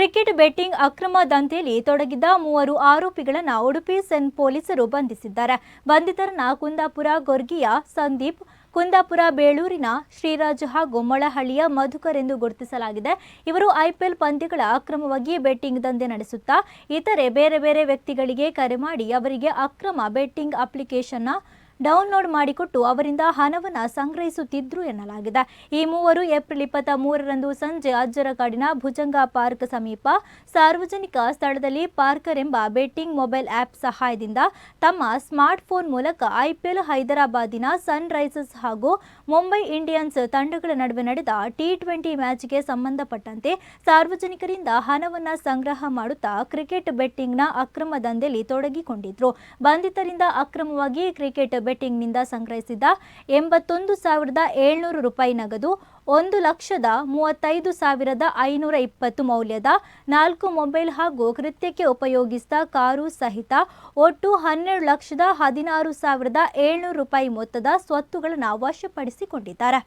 Cricket betting ಅಕ್ರಮ ದಂಧೆಯಲ್ಲಿ ತೊಡಗಿದ್ದ 3 ಆರೋಪಿಗಳನ್ನು ಉಡುಪಿ ಸೆನ್ ಪೊಲೀಸರು ಬಂಧಿಸಿದ್ದಾರೆ. ಬಂಧಿತರನ್ನ ಕುಂದಾಪುರ ಗೊರ್ಗಿಯ ಸಂದೀಪ್, ಕುಂದಾಪುರ ಬೇಳೂರಿನ ಶ್ರೀರಾಜ್ ಹಾಗೂ ಮೊಳಹಳ್ಳಿಯ ಮಧುಕರ್ ಎಂದು ಗುರುತಿಸಲಾಗಿದೆ. ಇವರು ಐಪಿಎಲ್ ಪಂದ್ಯಗಳ ಅಕ್ರಮವಾಗಿ ಬೆಟ್ಟಿಂಗ್ ದಂಧೆ ನಡೆಸುತ್ತಾ ಇತರೆ ಬೇರೆ ಬೇರೆ ವ್ಯಕ್ತಿಗಳಿಗೆ ಕರೆ ಮಾಡಿ ಅವರಿಗೆ ಅಕ್ರಮ ಬೆಟ್ಟಿಂಗ್ ಅಪ್ಲಿಕೇಶನ್ನ ಡೌನ್ಲೋಡ್ ಮಾಡಿಕೊಟ್ಟು ಅವರಿಂದ ಹಣವನ್ನು ಸಂಗ್ರಹಿಸುತ್ತಿದ್ರು ಎನ್ನಲಾಗಿದೆ. ಈ ಮೂವರು ಏಪ್ರಿಲ್ 23ರಂದು ಸಂಜೆ ಅಜ್ಜರಕಾಡಿನ ಭುಜಂಗ ಪಾರ್ಕ್ ಸಮೀಪ ಸಾರ್ವಜನಿಕ ಸ್ಥಳದಲ್ಲಿ ಪಾರ್ಕರ್ ಎಂಬ ಬೆಟ್ಟಿಂಗ್ ಮೊಬೈಲ್ ಆ್ಯಪ್ ಸಹಾಯದಿಂದ ತಮ್ಮ ಸ್ಮಾರ್ಟ್ಫೋನ್ ಮೂಲಕ ಐಪಿಎಲ್ ಹೈದರಾಬಾದಿನ ಸನ್ ರೈಸರ್ಸ್ ಹಾಗೂ ಮುಂಬೈ ಇಂಡಿಯನ್ಸ್ ತಂಡಗಳ ನಡುವೆ ನಡೆದ T20 ಮ್ಯಾಚ್ಗೆ ಸಂಬಂಧಪಟ್ಟಂತೆ ಸಾರ್ವಜನಿಕರಿಂದ ಹಣವನ್ನು ಸಂಗ್ರಹ ಮಾಡುತ್ತಾ ಕ್ರಿಕೆಟ್ ಬೆಟ್ಟಿಂಗ್ನ ಅಕ್ರಮ ದಂಧೆಯಲ್ಲಿ ತೊಡಗಿಕೊಂಡಿದ್ರು. ಬಂಧಿತರಿಂದ ಅಕ್ರಮವಾಗಿ ಕ್ರಿಕೆಟ್ ಬೆಟ್ಟಿಂಗ್ನಿಂದ ಸಂಗ್ರಹಿಸಿದ 81,700 ರೂಪಾಯಿ ನಗದು, 1,35,520 ಮೌಲ್ಯದ 4 ಮೊಬೈಲ್ ಹಾಗೂ ಕೃತ್ಯಕ್ಕೆ ಉಪಯೋಗಿಸಿದ ಕಾರು ಸಹಿತ ಒಟ್ಟು 12,16,700 ರೂಪಾಯಿ ಮೊತ್ತದ ಸ್ವತ್ತುಗಳನ್ನು ವಶಪಡಿಸಿಕೊಂಡಿದ್ದಾರೆ.